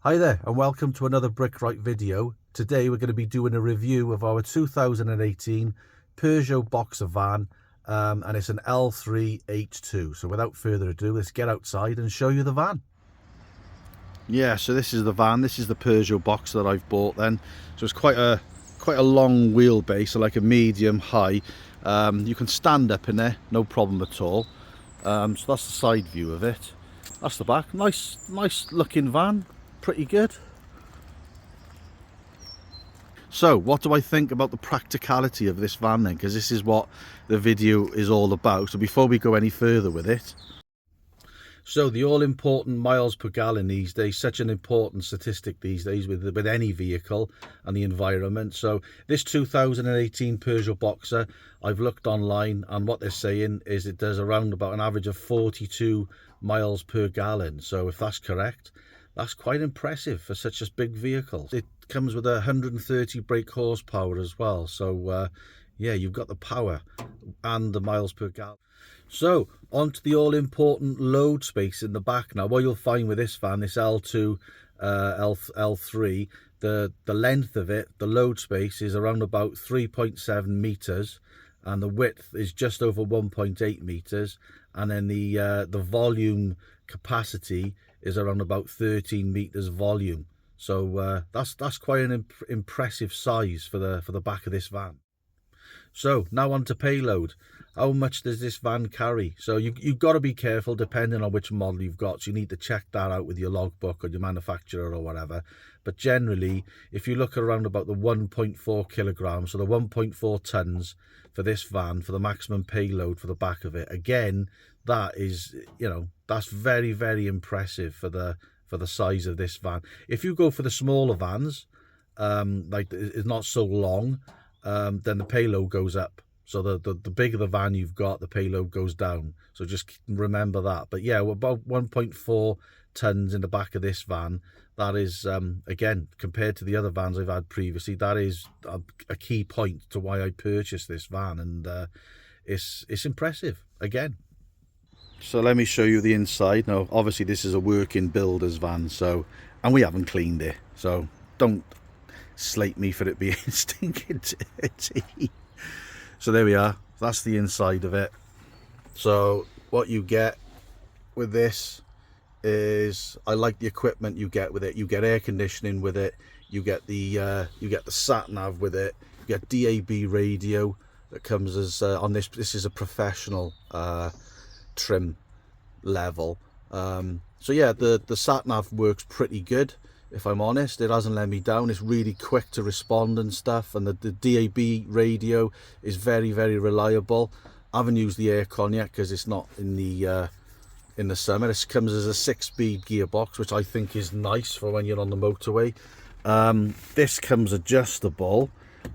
Hi there and welcome to another Brickright video. Today we're going to be doing a review of our 2018 Peugeot Boxer van and it's an L3H2. So without further ado, let's get outside and show you the van. Yeah, so this is the van. This is the Peugeot Boxer that I've bought then. So it's quite a long wheelbase, so like a medium high. You can stand up in there, no problem at all. So that's the side view of it. That's the back. Nice looking van. Pretty good. So what do I think about the practicality of this van then, because this is what the video is all about. So before we go any further with it, so the all-important miles per gallon these days, such an important statistic these days with any vehicle and the environment. So this 2018 Peugeot Boxer, I've looked online and what they're saying is it does around about an average of 42 miles per gallon. So if that's correct, that's quite impressive for such a big vehicle. It comes with 130 brake horsepower as well. So yeah, you've got the power and the miles per gallon. So onto the all-important load space in the back now. What you'll find with this van, this L2, L3, the length of it, the load space is around about 3.7 meters, and the width is just over 1.8 meters, and then the volume capacity is around about 13 meters volume. So that's quite an impressive size for the back of this van. So now on to payload. How much does this van carry? So you've got to be careful depending on which model you've got. So you need to check that out with your logbook or your manufacturer or whatever. But generally, if you look around about the 1.4 kilograms, so the 1.4 tons for this van, for the maximum payload for the back of it, again, that is, you know, that's very, very impressive for the size of this van. If you go for the smaller vans, like it's not so long, then the payload goes up. So the bigger the van you've got, the payload goes down. So just remember that. But yeah, we're about 1.4 tons in the back of this van. That is, again, compared to the other vans I've had previously, that is a key point to why I purchased this van. And it's impressive, again. So let me show you the inside. Now, obviously this is a working builder's van, so, and we haven't cleaned it. So don't slate me for it being stinking dirty. So there we are. That's the inside of it. So what you get with this is, I like the equipment you get with it. You get air conditioning with it. You get the sat nav with it. You get DAB radio that comes as on this. This is a professional trim level. So yeah, the sat nav works pretty good. If I'm honest, it hasn't let me down. It's really quick to respond and stuff, and the DAB radio is very, very reliable. I haven't used the aircon yet because it's not in the summer. This comes as a 6-speed gearbox, which I think is nice for when you're on the motorway. This comes adjustable,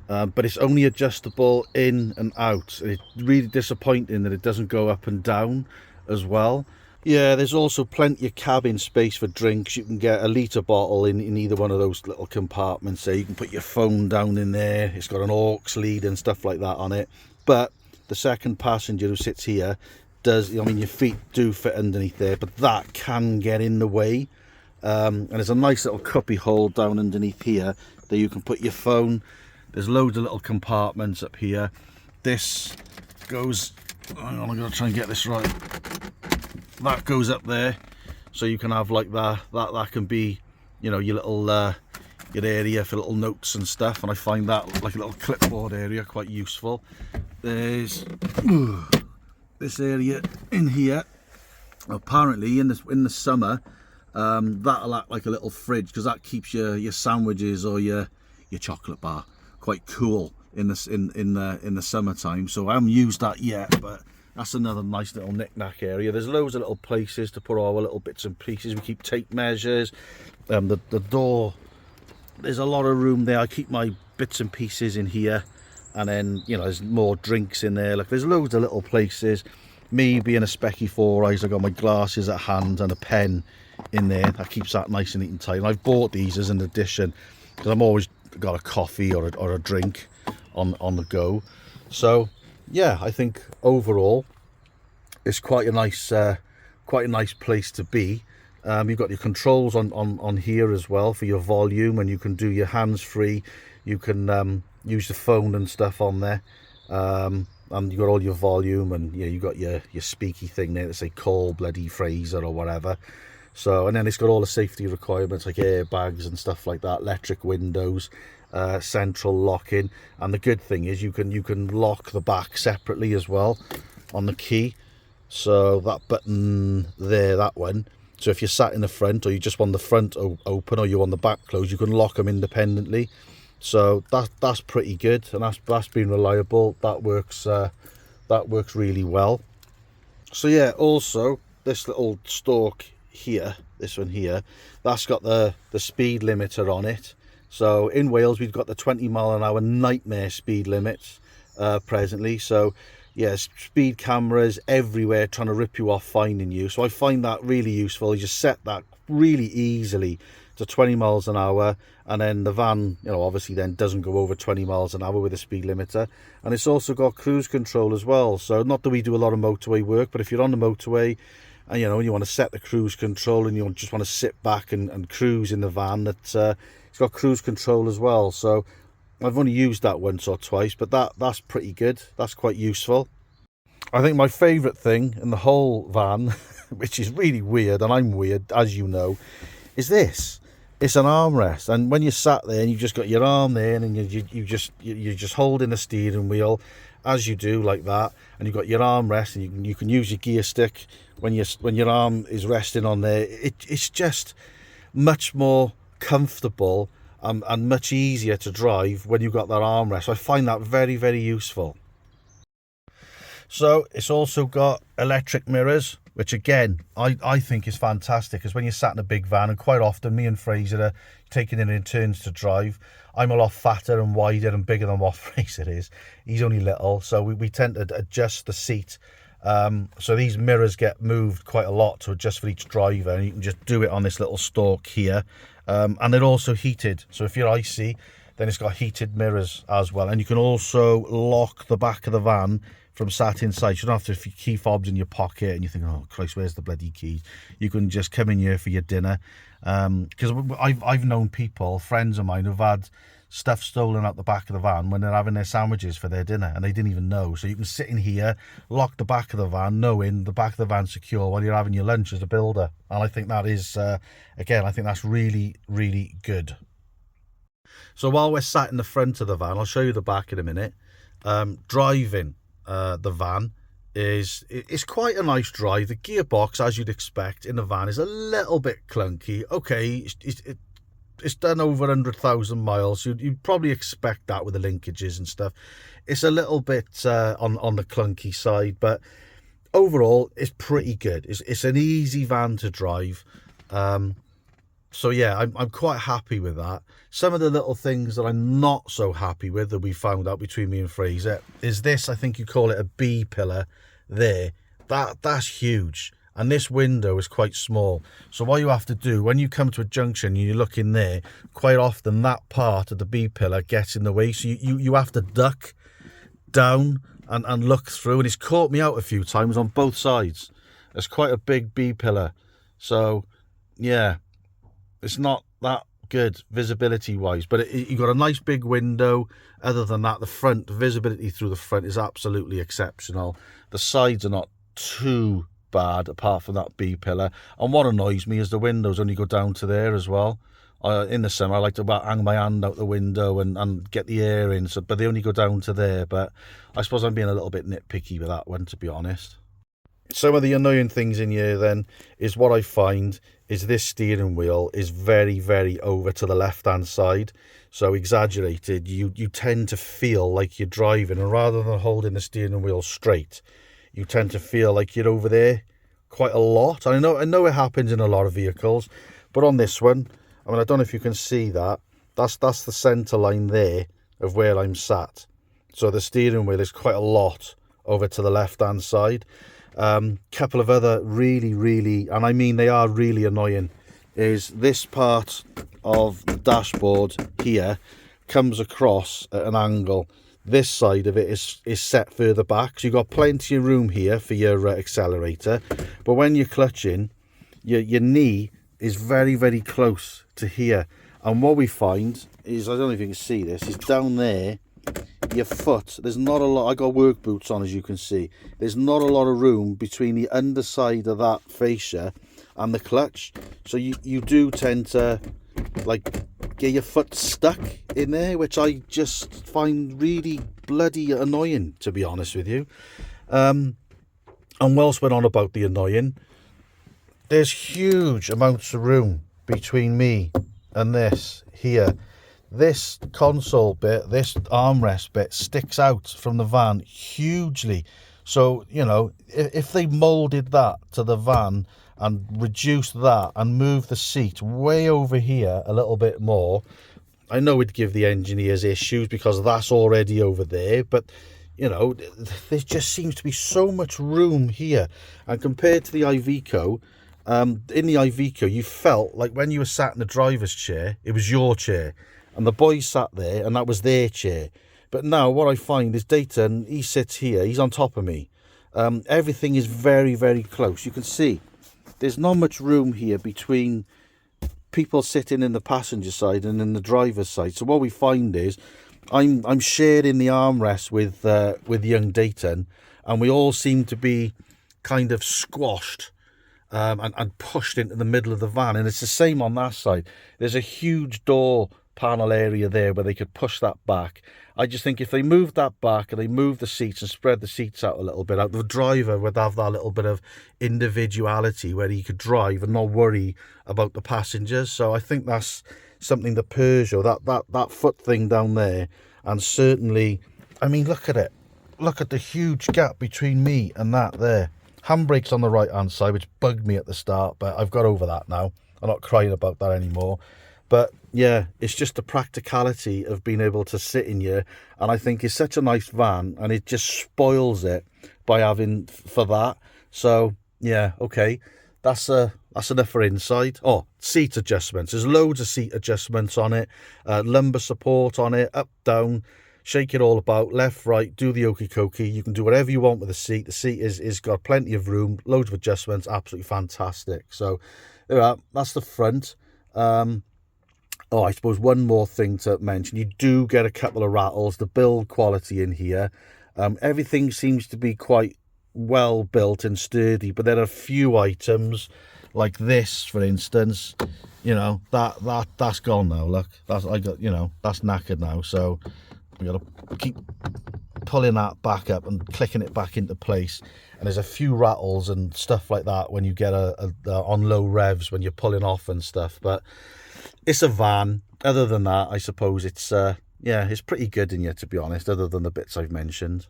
but it's only adjustable in and out. It's really disappointing that it doesn't go up and down as well. Yeah, there's also plenty of cabin space for drinks. You can get a litre bottle in either one of those little compartments there. You can put your phone down in there. It's got an aux lead and stuff like that on it. But the second passenger who sits here does, I mean, your feet do fit underneath there, but that can get in the way. And there's a nice little cuppy hole down underneath here that you can put your phone. There's loads of little compartments up here. This goes, hang on, I'm going to try and get this right. That goes up there, so you can have like that can be, you know, your little your area for little notes and stuff, and I find that like a little clipboard area quite useful. There's this area in here. Apparently in the summer, that'll act like a little fridge, because that keeps your sandwiches or your chocolate bar quite cool in the summertime. So I haven't used that yet, but that's another nice little knick-knack area. There's loads of little places to put all our little bits and pieces. We keep tape measures. The door, there's a lot of room there. I keep my bits and pieces in here, and then, you know, there's more drinks in there. Like, there's loads of little places. Me being a specky 4-eyes, I got my glasses at hand and a pen in there. That keeps that nice and neat and tight. And I've bought these as an addition because I'm always got a coffee or a drink on the go. So yeah, I think overall it's quite a nice place to be. You've got your controls on here as well for your volume, and you can do your hands-free. You can use the phone and stuff on there. And you've got all your volume, and you've got your speaky thing there that say call bloody Fraser or whatever. So, and then it's got all the safety requirements like airbags and stuff like that, electric windows, central locking. And the good thing is you can lock the back separately as well on the key. So that button there, that one. So if you're sat in the front, or you just want the front open, or you want the back closed, you can lock them independently. So that's pretty good, and that's been reliable. That works really well. So yeah, also this little stalk here, this one here, that's got the speed limiter on it. So in Wales we've got the 20 mph nightmare speed limits presently. So yeah, speed cameras everywhere trying to rip you off, finding you. So I find that really useful. You just set that really easily to 20 miles an hour, and then the van, obviously then doesn't go over 20 miles an hour with a speed limiter. And it's also got cruise control as well. So not that we do a lot of motorway work, but if you're on the motorway and you want to set the cruise control, and you just want to sit back and cruise in the van, it's got cruise control as well. So I've only used that once or twice, but that's pretty good. That's quite useful. I think my favourite thing in the whole van, which is really weird, and I'm weird, as you know, is this. It's an armrest, and when you're sat there and you've just got your arm there, and you're just holding the steering wheel as you do, like that, and you've got your armrest, and you can use your gear stick when your arm is resting on there. It's just much more comfortable and much easier to drive when you've got that armrest. I find that very, very useful. So it's also got electric mirrors, which again I think is fantastic, because when you're sat in a big van, and quite often me and Fraser are taking it in turns to drive. I'm a lot fatter and wider and bigger than what Fraser is. He's only little, so we tend to adjust the seat. So these mirrors get moved quite a lot to adjust for each driver, and you can just do it on this little stalk here. And they're also heated, so if you're icy, then it's got heated mirrors as well. And you can also lock the back of the van from sat inside. You don't have to key fobs in your pocket and you think, oh Christ, where's the bloody keys? You can just come in here for your dinner. Because I've known people, friends of mine, who've had stuff stolen out the back of the van when they're having their sandwiches for their dinner, and they didn't even know. So you can sit in here, lock the back of the van, knowing the back of the van's secure while you're having your lunch as a builder. And I think that is, again, I think that's really, really good. So while we're sat in the front of the van, I'll show you the back in a minute. Driving the van it's quite a nice drive. The gearbox, as you'd expect in the van, is a little bit clunky. Okay, it's done over 100,000 miles. You'd probably expect that with the linkages and stuff. It's a little bit on the clunky side, but overall it's pretty good. It's an easy van to drive. So yeah, I'm quite happy with that. Some of the little things that I'm not so happy with that we found out between me and Fraser is this. I think you call it a B pillar there. That's huge. And this window is quite small. So what you have to do when you come to a junction and you look in there, quite often that part of the B pillar gets in the way. So you have to duck down and look through. And it's caught me out a few times on both sides. It's quite a big B pillar. So yeah, it's not that good visibility wise, but you've got a nice big window. Other than that, the front visibility through the front is absolutely exceptional. The sides are not too bad apart from that B pillar, and what annoys me is the windows only go down to there as well. In the summer I like to hang my hand out the window and get the air in, so but they only go down to there. But I suppose I'm being a little bit nitpicky with that one, to be honest. Some of the annoying things in here then is what I find is this steering wheel is very, very over to the left hand side, so exaggerated. You tend to feel like you're driving, and rather than holding the steering wheel straight, you tend to feel like you're over there quite a lot. I know it happens in a lot of vehicles, but on this one, I mean, I don't know if you can see that. That's the centre line there of where I'm sat. So the steering wheel is quite a lot over to the left hand side. Couple of other really, and I mean they are really annoying, is this part of the dashboard here comes across at an angle. This side of it is set further back, so you've got plenty of room here for your accelerator, but when you're clutching, your knee is very, very close to here. And what we find is, I don't know if you can see this, is down there, your foot, there's not a lot, I got work boots on, as you can see, there's not a lot of room between the underside of that fascia and the clutch. So you do tend to like get your foot stuck in there, which I just find really bloody annoying, to be honest with you. And whilst we're on about the annoying, there's huge amounts of room between me and this here. This console bit, this armrest bit, sticks out from the van hugely. So, you know, if they moulded that to the van and reduced that and moved the seat way over here a little bit more, I know it'd give the engineers issues because that's already over there, but you know, there just seems to be so much room here. And compared to the Iveco, in the Iveco, you felt like when you were sat in the driver's chair, it was your chair, and the boys sat there and that was their chair. But now what I find is Dayton, he sits here, he's on top of me. Everything is very, very close. You can see there's not much room here between people sitting in the passenger side and in the driver's side. So what we find is I'm sharing the armrest with young Dayton, and we all seem to be kind of squashed and pushed into the middle of the van. And it's the same on that side. There's a huge door panel area there where they could push that back. I just think if they moved that back and they moved the seats and spread the seats out a little bit out, the driver would have that little bit of individuality where he could drive and not worry about the passengers. So I think that's something the Peugeot, that foot thing down there, and certainly, I mean, look at it. Look at the huge gap between me and that there. Handbrake's on the right hand side, which bugged me at the start, but I've got over that now. I'm not crying about that anymore. But yeah, it's just the practicality of being able to sit in here, and I think it's such a nice van, and it just spoils it by having for that. So yeah, okay, that's enough for inside. Oh, seat adjustments. There's loads of seat adjustments on it, lumbar support on it, up, down, shake it all about, left, right, do the okey cokey. You can do whatever you want with the seat. The seat is got plenty of room, loads of adjustments, absolutely fantastic. So there we are, that's the front. Oh, I suppose one more thing to mention, you do get a couple of rattles. The build quality in here, everything seems to be quite well built and sturdy, but there are a few items like this, for instance, you know, that's gone now. Look, that's knackered now, so we got to keep pulling that back up and clicking it back into place. And there's a few rattles and stuff like that when you get on low revs when you're pulling off and stuff, but it's a van. Other than that, I suppose it's yeah, it's pretty good in here, to be honest, other than the bits I've mentioned.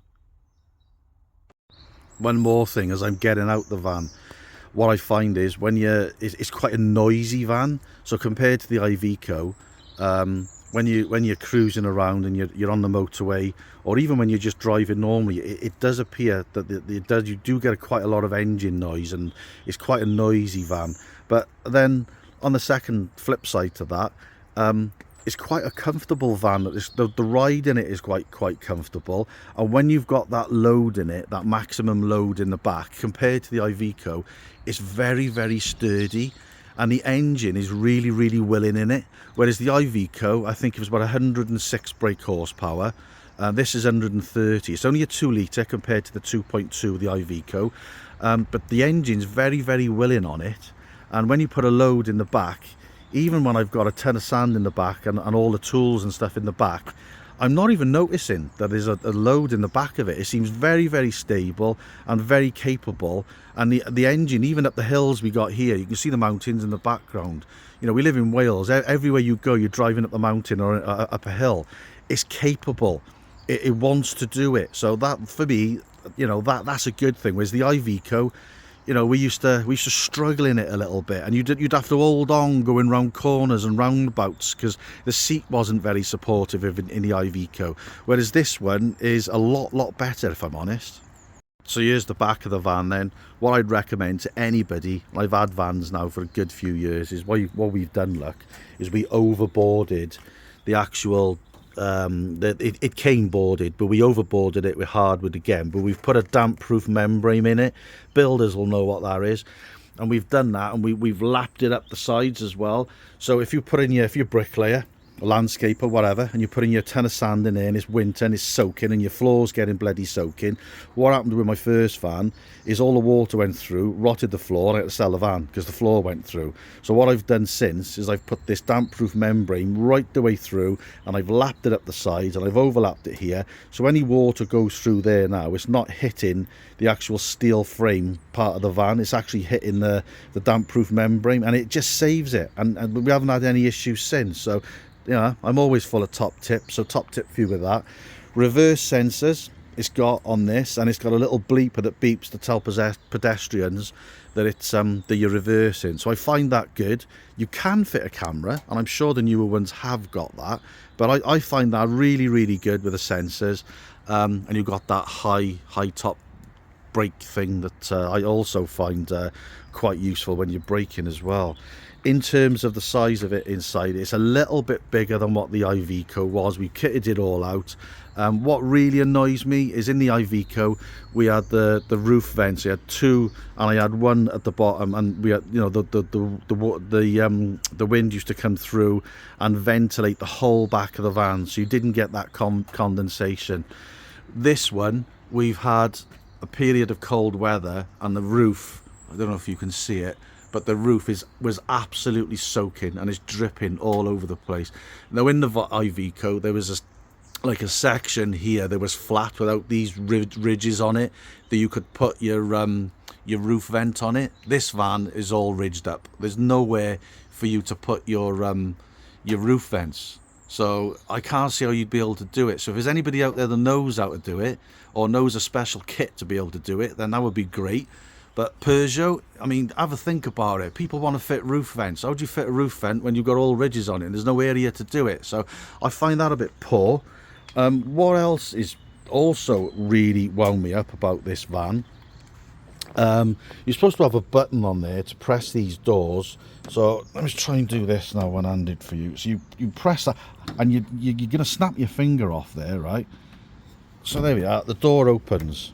One more thing, as I'm getting out the van, what I find is it's quite a noisy van. So compared to the Iveco, when you're cruising around and you're on the motorway, or even when you're just driving normally, it does appear that you do get quite a lot of engine noise, and it's quite a noisy van. But then on the second flip side to that, it's quite a comfortable van. The ride in it is quite comfortable, and when you've got that load in it, that maximum load in the back, compared to the Iveco, it's very, very sturdy, and the engine is really, really willing in it. Whereas the Iveco, I think it was about 106 brake horsepower. This is 130. It's only a 2 litre compared to the 2.2 of the Iveco, but the engine's very, very willing on it. And when you put a load in the back, even when I've got a ton of sand in the back and all the tools and stuff in the back, I'm not even noticing that there's a load in the back of it. It seems very, very stable and very capable. And the engine, even up the hills we got here, you can see the mountains in the background. You know, we live in Wales. Everywhere you go, you're driving up the mountain or up a hill. It's capable. It wants to do it. So that, for me, you know, that's a good thing. Whereas the Iveco, you know, we used to struggle in it a little bit, and you'd have to hold on going round corners and roundabouts because the seat wasn't very supportive in the Iveco. Whereas this one is a lot better, if I'm honest. So here's the back of the van then. What I'd recommend to anybody, I've had vans now for a good few years, is what we've done, look, is we overboarded the actual, it came boarded, but we overboarded it with hardwood again, but we've put a damp proof membrane in it. Builders will know what that is. and we've done that, and we've lapped it up the sides as well. So if you put in if you're a bricklayer, a landscaper, whatever, and you put in your ton of sand in there and it's winter and it's soaking and your floor's getting bloody soaking, what happened with my first van is all the water went through, rotted the floor, and I had to sell the van because the floor went through. So what I've done since is I've put this damp proof membrane right the way through, and I've lapped it up the sides, and I've overlapped it here, so any water goes through there now. It's not hitting the actual steel frame part of the van, it's actually hitting the damp proof membrane, and it just saves it, and we haven't had any issues since. So you know, I'm always full of top tips, so top tip for you with that. Reverse sensors it's got on this, and it's got a little bleeper that beeps to tell pedestrians that it's that you're reversing. So I find that good. You can fit a camera, and I'm sure the newer ones have got that, but I find that really, really good with the sensors. And you've got that high top brake thing that I also find quite useful when you're braking as well. In terms of the size of it inside, it's a little bit bigger than what the Iveco was. We kitted it all out. What really annoys me is in the Iveco we had the roof vents. We had two, and I had one at the bottom, and we had, you know, the wind used to come through and ventilate the whole back of the van, so you didn't get that condensation. This one, we've had a period of cold weather, and the roof, I don't know if you can see it, but the roof was absolutely soaking and it's dripping all over the place. Now in the Iveco there was like a section here that was flat without these ridges on it that you could put your roof vent on it. This van is all ridged up. There's nowhere for you to put your roof vents, so I can't see how you'd be able to do it. So if there's anybody out there that knows how to do it, or knows a special kit to be able to do it, then that would be great. But Peugeot, I mean, have a think about it. People want to fit roof vents. How do you fit a roof vent when you've got all ridges on it and there's no area to do it? So I find that a bit poor. What else is also really wound me up about this van? You're supposed to have a button on there to press these doors. So let me try and do this now one-handed for you. So you press that, and you're going to snap your finger off there, right? So there we are. The door opens.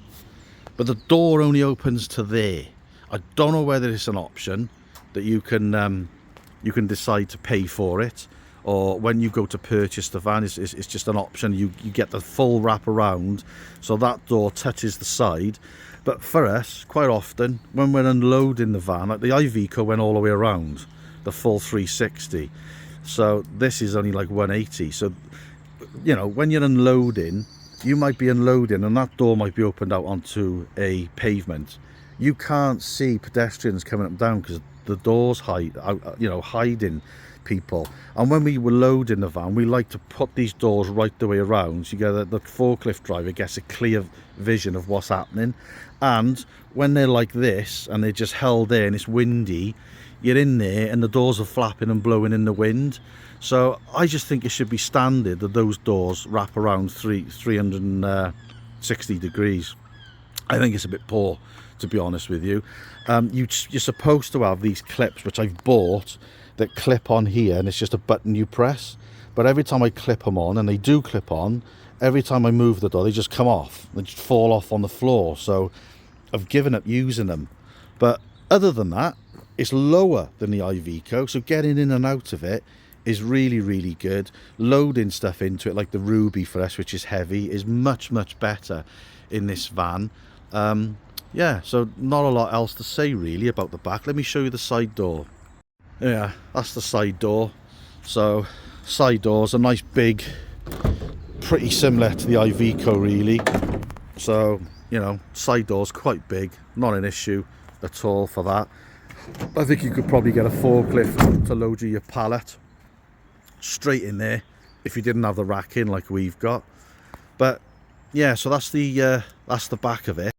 But the door only opens to there. I don't know whether it's an option that you can decide to pay for it, or when you go to purchase the van, it's just an option. You get the full wrap around, so that door touches the side. But for us, quite often, when we're unloading the van, like the Iveco went all the way around, the full 360. So this is only like 180. So, you know, when you're unloading, you might be unloading and that door might be opened out onto a pavement. You can't see pedestrians coming up and down because the doors hiding people. And when we were loading the van, we like to put these doors right the way around, so you get the forklift driver gets a clear vision of what's happening. And when they're like this and they're just held there and it's windy, you're in there and the doors are flapping and blowing in the wind. So I just think it should be standard that those doors wrap around 360 degrees. I think it's a bit poor, to be honest with you. You're supposed to have these clips, which I've bought, that clip on here, and it's just a button you press. But every time I clip them on, and they do clip on, every time I move the door, they just come off. They just fall off on the floor. So I've given up using them. But other than that, it's lower than the Iveco, so getting in and out of it is really, really good. Loading stuff into it, like the Ruby for us, which is heavy, is much better in this van. Yeah, so not a lot else to say really about the back. Let me show you the side door. Yeah, that's the side door. So side doors are nice big, pretty similar to the Iveco really. So, you know, side doors quite big, not an issue at all for that. I think you could probably get a forklift to load you your pallet straight in there if you didn't have the rack in like we've got. But yeah, so that's the back of it.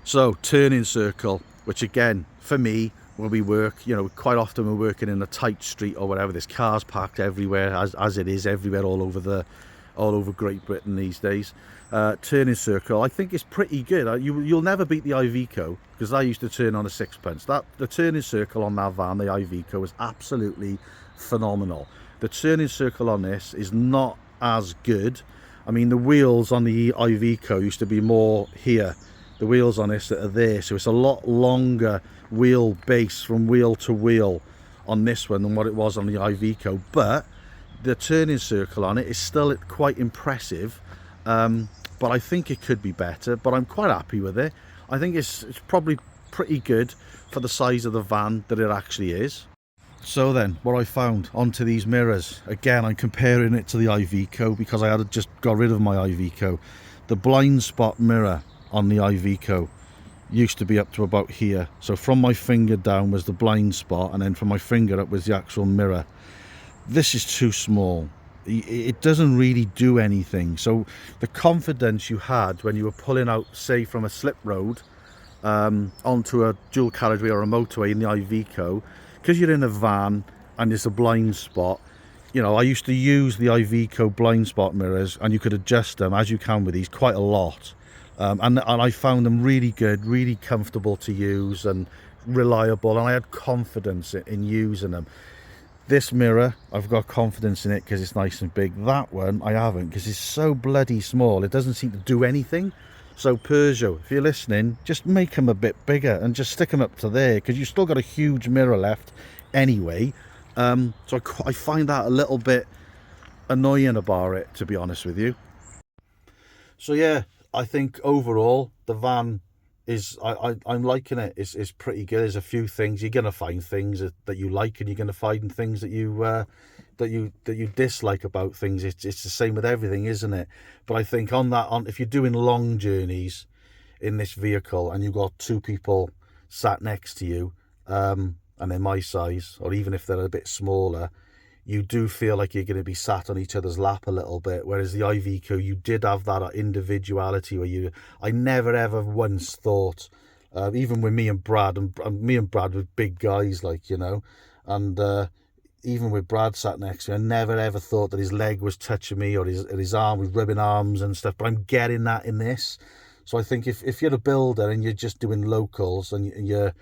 So turning circle, which again for me, when we work, you know, quite often we're working in a tight street or whatever, there's cars parked everywhere, as it is everywhere all over Great Britain these days. Turning circle, I think is pretty good. You'll never beat the Iveco, because I used to turn on a sixpence. The turning circle on that van, the Iveco, is absolutely phenomenal. The turning circle on this is not as good. I mean, the wheels on the Iveco used to be more here. The wheels on this that are there, so it's a lot longer wheel base from wheel to wheel on this one than what it was on the Iveco, but the turning circle on it is still quite impressive. But I think it could be better, but I'm quite happy with it. I think it's probably pretty good for the size of the van that it actually is. So then, what I found onto these mirrors, again, I'm comparing it to the Iveco because I had just got rid of my Iveco. The blind spot mirror on the Iveco used to be up to about here. So from my finger down was the blind spot, and then from my finger up was the actual mirror. This is too small. It doesn't really do anything. So the confidence you had when you were pulling out, say, from a slip road onto a dual carriageway or a motorway in the Iveco, because you're in a van and there's a blind spot, you know, I used to use the Iveco blind spot mirrors, and you could adjust them as you can with these quite a lot, and I found them really good, really comfortable to use and reliable, and I had confidence in using them. This mirror, I've got confidence in it because it's nice and big. That one I haven't, because it's so bloody small. It doesn't seem to do anything. So Peugeot, if you're listening, just make them a bit bigger and just stick them up to there, because you've still got a huge mirror left anyway. So I find that a little bit annoying about it, to be honest with you. So yeah, I think overall the van is, I'm liking it. It's pretty good. There's a few things you're gonna find things that you like, and you're gonna find things that you dislike about things. It's the same with everything, isn't it? But I think if you're doing long journeys in this vehicle and you've got two people sat next to you, and they're my size, or even if they're a bit smaller, you do feel like you're going to be sat on each other's lap a little bit. Whereas the Iveco, you did have that individuality where I never ever once thought, even with me and Brad, and me and Brad were big guys, like, you know, and even with Brad sat next to me, I never ever thought that his leg was touching me, or his arm was rubbing arms and stuff. But I'm getting that in this. So I think if you're a builder and you're just doing locals and you're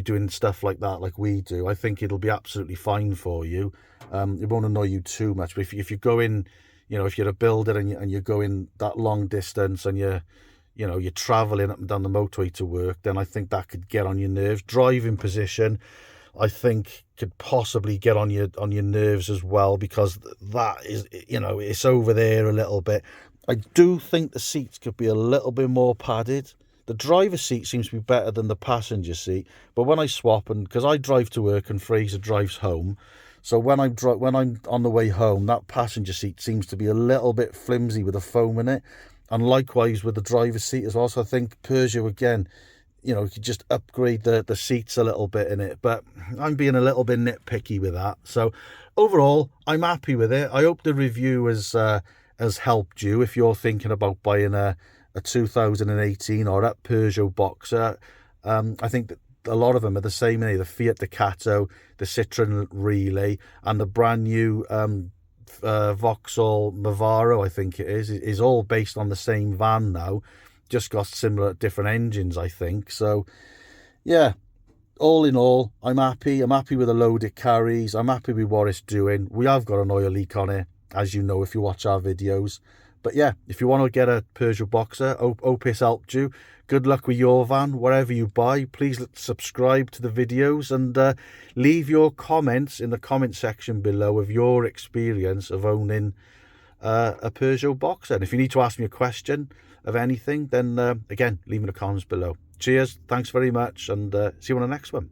doing stuff like that, like we do, I think it'll be absolutely fine for you. It won't annoy you too much. But if you go in, you know, if you're a builder and you're going that long distance and you're traveling up and down the motorway to work, then I think that could get on your nerves. Driving position, I think, could possibly get on your nerves as well, because that is, you know, it's over there a little bit. I do think the seats could be a little bit more padded. The driver's seat seems to be better than the passenger seat, but when I swap, and because I drive to work and Fraser drives home, so when I'm on the way home, that passenger seat seems to be a little bit flimsy with the foam in it, and likewise with the driver's seat as well. So I think Peugeot, again, you know, you could just upgrade the seats a little bit in it, but I'm being a little bit nitpicky with that. So overall, I'm happy with it. I hope the review has helped you if you're thinking about buying a 2018 or a Peugeot Boxer. I think that a lot of them are the same, the Fiat Ducato, the Citroen Relay, and the brand new Vauxhall Movaro, I think it is all based on the same van now, just got similar different engines, I think. So yeah, all in all, I'm happy with the load it carries. I'm happy with what it's doing. We have got an oil leak on it, as you know if you watch our videos. But yeah, if you want to get a Peugeot Boxer, hope it's helped you. Good luck with your van, wherever you buy. Please subscribe to the videos and leave your comments in the comment section below of your experience of owning a Peugeot Boxer. And if you need to ask me a question of anything, then again, leave me in the comments below. Cheers, thanks very much, and see you on the next one.